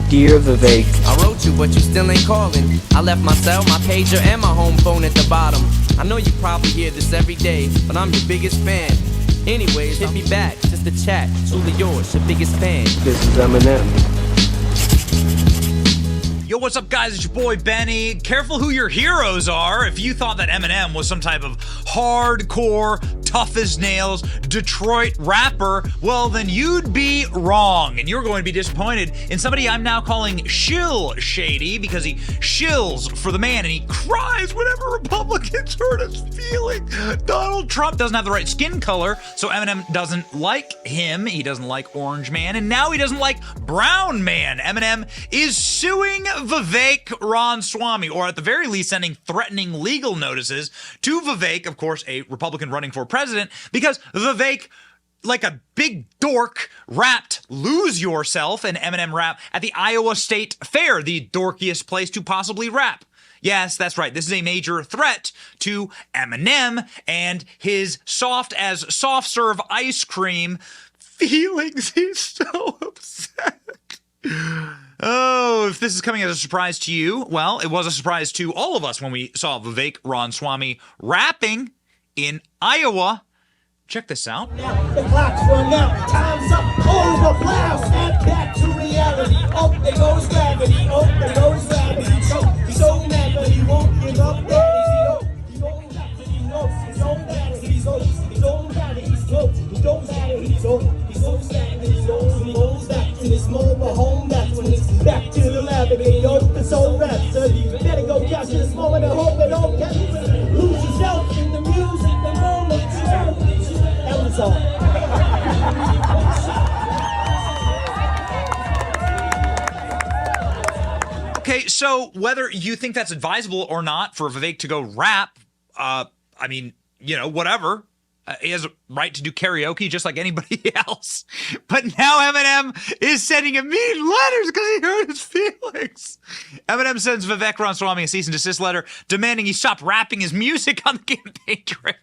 Dear Vivek, I wrote you, but you still ain't calling. I left my cell, my pager, and my home phone at the bottom. I know you probably hear this every day, but I'm your biggest fan. Anyways, hit me back, just a chat. Truly yours, your biggest fan. this is Eminem. Yo, what's up, guys? It's your boy Benny. Careful who your heroes are. If you thought that Eminem was some type of hardcore, tough as nails, Detroit rapper, well, then you'd be wrong. And you're going to be disappointed in somebody I'm now calling Shill Shady, because he shills for the man and he cries whenever Republicans hurt his feelings. Donald Trump doesn't have the right skin color, so Eminem doesn't like him. He doesn't like Orange Man, and now he doesn't like Brown Man. Eminem is suing Vivek Ramaswamy, or at the very least sending threatening legal notices to Vivek, of course, a Republican running for president, because Vivek, like a big dork, rapped Lose Yourself, and Eminem rap at the Iowa State Fair, the dorkiest place to possibly rap. Yes, that's right. This is a major threat to Eminem and his soft as soft serve ice cream feelings. He's so upset. Oh, if this is coming as a surprise to you, well, it was a surprise to all of us when we saw Vivek Ramaswamy rapping in Iowa. Check this out. Now the clock's run out, time's up, over, plow, snap back to reality. Oh, there goes gravity, oh, there goes gravity. He's so mad, but he won't give up. He's going back to he knows he's so mad, he's so mad, he's so mad, he's so sad, he goes back to this mobile home. That's when it's back to the lab again. Yo, the soul rap, so you better go capture this moment and hope it don't catch you. Lose yourself in the music, the moment that was all. Okay, so whether you think that's advisable or not for Vivek to go rap, I mean, you know, whatever. He has a right to do karaoke just like anybody else. But now Eminem is sending him mean letters because he hurt his feelings. Eminem sends Vivek Ramaswamy a cease and desist letter demanding he stop rapping his music on the campaign trail.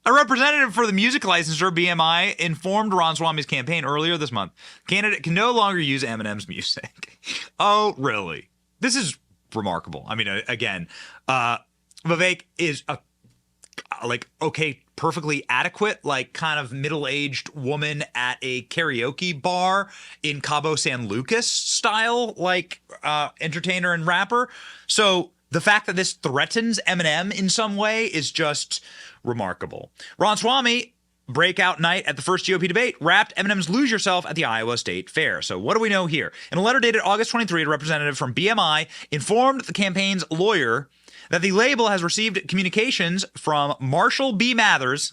A representative for the music licensor, BMI, informed Ramaswamy's campaign earlier this month. Candidate can no longer use Eminem's music. Oh, really? This is remarkable. I mean, again, Vivek is a perfectly adequate, like kind of middle-aged woman at a karaoke bar in Cabo San Lucas style, like entertainer and rapper. So the fact that this threatens Eminem in some way is just remarkable. Ramaswamy, breakout night at the first GOP debate, rapped Eminem's Lose Yourself at the Iowa State Fair. So what do we know here? In a letter dated August 23, a representative from BMI informed the campaign's lawyer that the label has received communications from Marshall B. Mathers,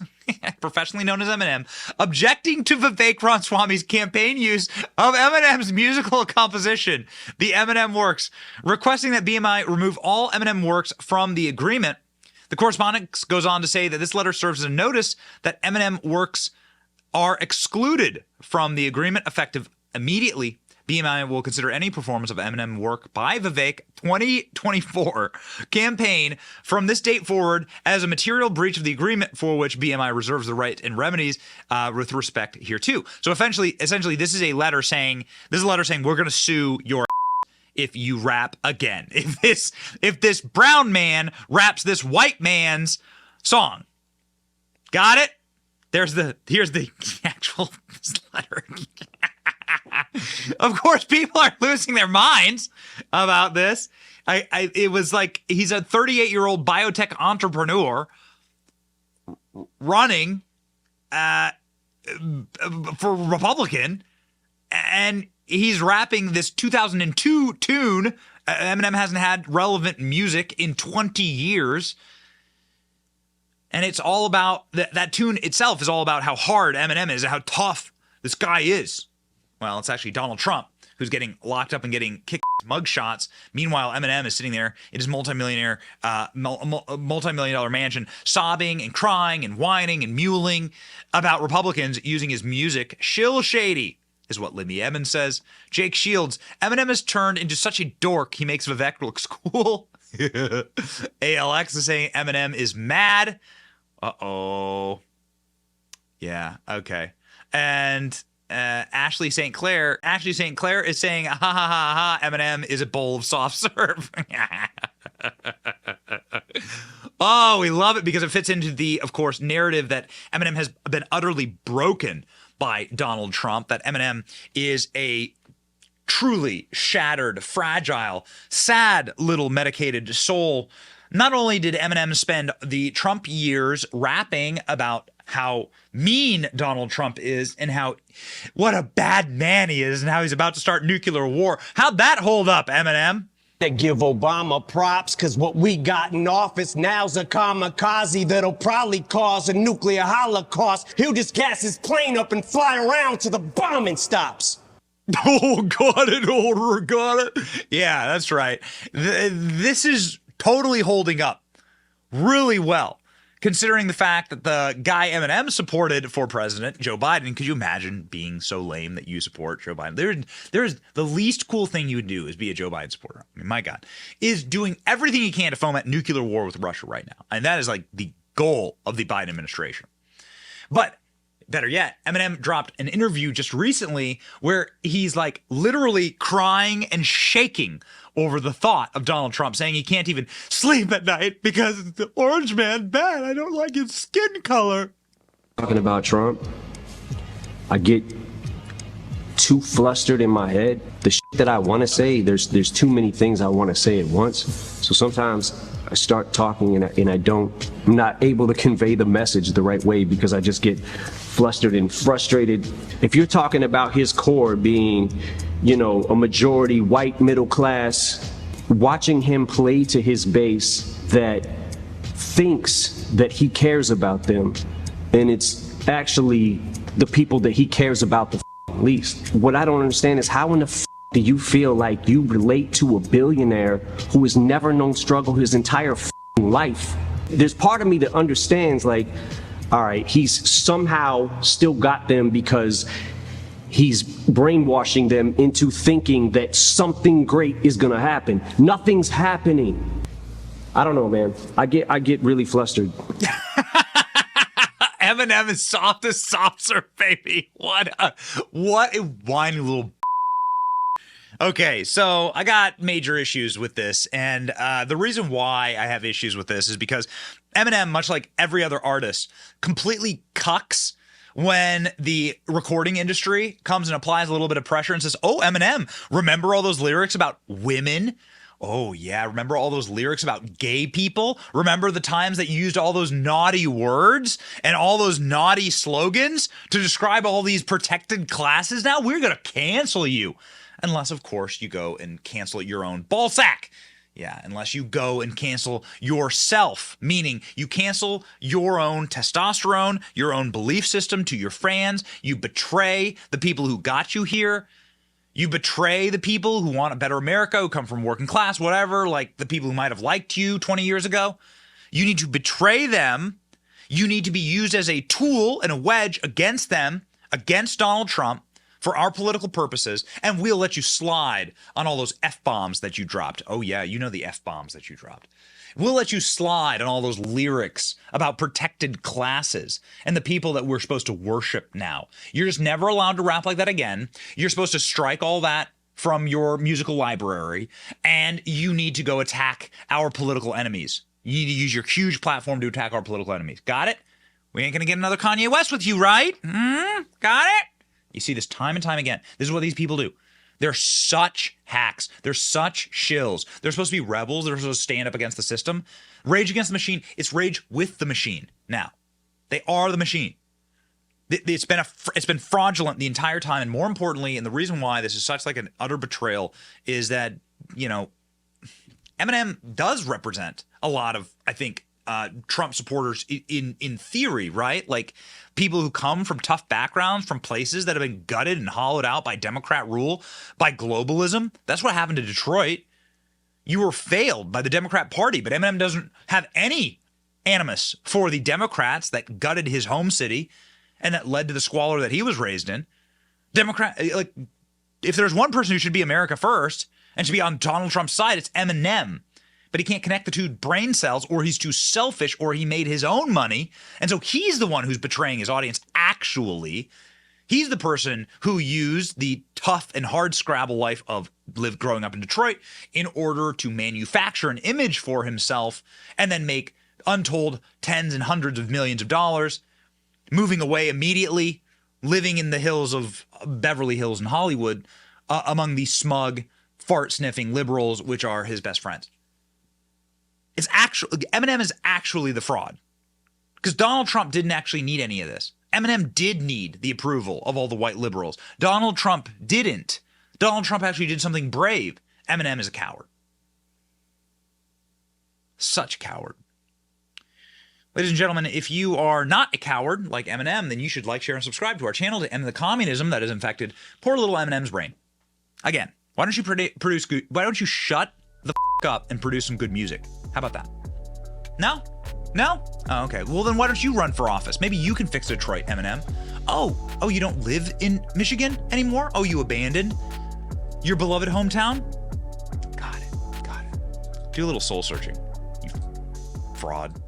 professionally known as Eminem, objecting to Vivek Ramaswamy's campaign use of Eminem's musical composition, The Eminem Works, requesting that BMI remove all Eminem works from the agreement. The correspondence goes on to say that this letter serves as a notice that Eminem works are excluded from the agreement effective immediately. BMI will consider any performance of Eminem work by Vivek 2024 campaign from this date forward as a material breach of the agreement for which BMI reserves the right and remedies with respect hereto. So essentially, this is a letter saying we're going to sue your if you rap again. If this brown man raps this white man's song. Got it? Here's the actual letter. Of course, people are losing their minds about this. It was like he's a 38-year-old biotech entrepreneur running for Republican, and he's rapping this 2002 tune. Eminem hasn't had relevant music in 20 years. And it's all about, that tune itself is all about how hard Eminem is and how tough this guy is. Well, it's actually Donald Trump who's getting locked up and getting kicked mugshots. Meanwhile, Eminem is sitting there in his multi-million dollar mansion, sobbing and crying and whining and mewling about Republicans using his music. Shill Shady is what Libby Emmons says. Jake Shields, Eminem has turned into such a dork, he makes Vivek look cool. ALX is saying Eminem is mad. Uh-oh. Yeah, okay. And Ashley St. Clair. Ashley St. Clair is saying, ha ha ha ha, Eminem is a bowl of soft serve. Oh, we love it because it fits into the, of course, narrative that Eminem has been utterly broken by Donald Trump, that Eminem is a truly shattered, fragile, sad little medicated soul. Not only did Eminem spend the Trump years rapping about how mean Donald Trump is and what a bad man he is and how he's about to start nuclear war. How'd that hold up, Eminem? They give Obama props because what we got in office now's a kamikaze that'll probably cause a nuclear holocaust. He'll just gas his plane up and fly around till the bombing stops. Oh, got it. Yeah, that's right. This is totally holding up really well, considering the fact that the guy Eminem supported for president, Joe Biden. Could you imagine being so lame that you support Joe Biden? There's the least cool thing you would do is be a Joe Biden supporter. I mean, my God, is doing everything he can to foment nuclear war with Russia right now. And that is like the goal of the Biden administration. But better yet, Eminem dropped an interview just recently where he's like literally crying and shaking over the thought of Donald Trump, saying he can't even sleep at night because the orange man bad. I don't like his skin color. Talking about Trump, I get too flustered in my head. The shit that I want to say, there's too many things I want to say at once. So sometimes I start talking and I'm not able to convey the message the right way because I just get flustered and frustrated. If you're talking about his core being, a majority white middle class, watching him play to his base that thinks that he cares about them, and it's actually the people that he cares about the least. What I don't understand is how in the do you feel like you relate to a billionaire who has never known struggle his entire life? There's part of me that understands, like, all right, he's somehow still got them because he's brainwashing them into thinking that something great is gonna happen. Nothing's happening. I don't know, man. I get really flustered. Eminem is soft as soft serve, baby. What a whiny little. Okay, so I got major issues with this, and the reason why I have issues with this is because Eminem, much like every other artist, completely cucks when the recording industry comes and applies a little bit of pressure and says, oh, Eminem, remember all those lyrics about women? Oh, yeah, remember all those lyrics about gay people? Remember the times that you used all those naughty words and all those naughty slogans to describe all these protected classes? Now we're going to cancel you. Unless, of course, you go and cancel your own ballsack. Yeah, unless you go and cancel yourself, meaning you cancel your own testosterone, your own belief system to your fans. You betray the people who got you here. You betray the people who want a better America, who come from working class, whatever, like the people who might have liked you 20 years ago. You need to betray them. You need to be used as a tool and a wedge against them, against Donald Trump, for our political purposes, and we'll let you slide on all those F-bombs that you dropped. Oh yeah, you know the F-bombs that you dropped. We'll let you slide on all those lyrics about protected classes and the people that we're supposed to worship now. You're just never allowed to rap like that again. You're supposed to strike all that from your musical library, and you need to go attack our political enemies. You need to use your huge platform to attack our political enemies. Got it? We ain't gonna get another Kanye West with you, right? Got it? You see this time and time again. This is what these people do. They're such hacks. They're such shills. They're supposed to be rebels. They're supposed to stand up against the system. Rage Against the Machine. It's rage with the machine. Now, they are the machine. It's been fraudulent the entire time, and more importantly, and the reason why this is such like an utter betrayal is that Eminem does represent a lot of, I think, Trump supporters in theory, right? Like people who come from tough backgrounds, from places that have been gutted and hollowed out by Democrat rule, by globalism. That's what happened to Detroit. You were failed by the Democrat Party, but Eminem doesn't have any animus for the Democrats that gutted his home city and that led to the squalor that he was raised in. Like, if there's one person who should be America first and should be on Donald Trump's side, it's Eminem. But he can't connect the two brain cells, or he's too selfish, or he made his own money. And so he's the one who's betraying his audience, actually. He's the person who used the tough and hard Scrabble life of growing up in Detroit in order to manufacture an image for himself and then make untold tens and hundreds of millions of dollars, moving away immediately, living in the hills of Beverly Hills in Hollywood among these smug, fart-sniffing liberals, which are his best friends. Eminem is actually the fraud. Because Donald Trump didn't actually need any of this. Eminem did need the approval of all the white liberals. Donald Trump didn't. Donald Trump actually did something brave. Eminem is a coward. Such a coward. Ladies and gentlemen, if you are not a coward like Eminem, then you should like, share, and subscribe to our channel to end the communism that has infected poor little Eminem's brain. Again, why don't you shut the f*** up and produce some good music? How about that? No? No? Oh, okay. Well, then why don't you run for office? Maybe you can fix Detroit, Eminem. Oh, you don't live in Michigan anymore? Oh, you abandoned your beloved hometown? Got it. Do a little soul searching, you fraud.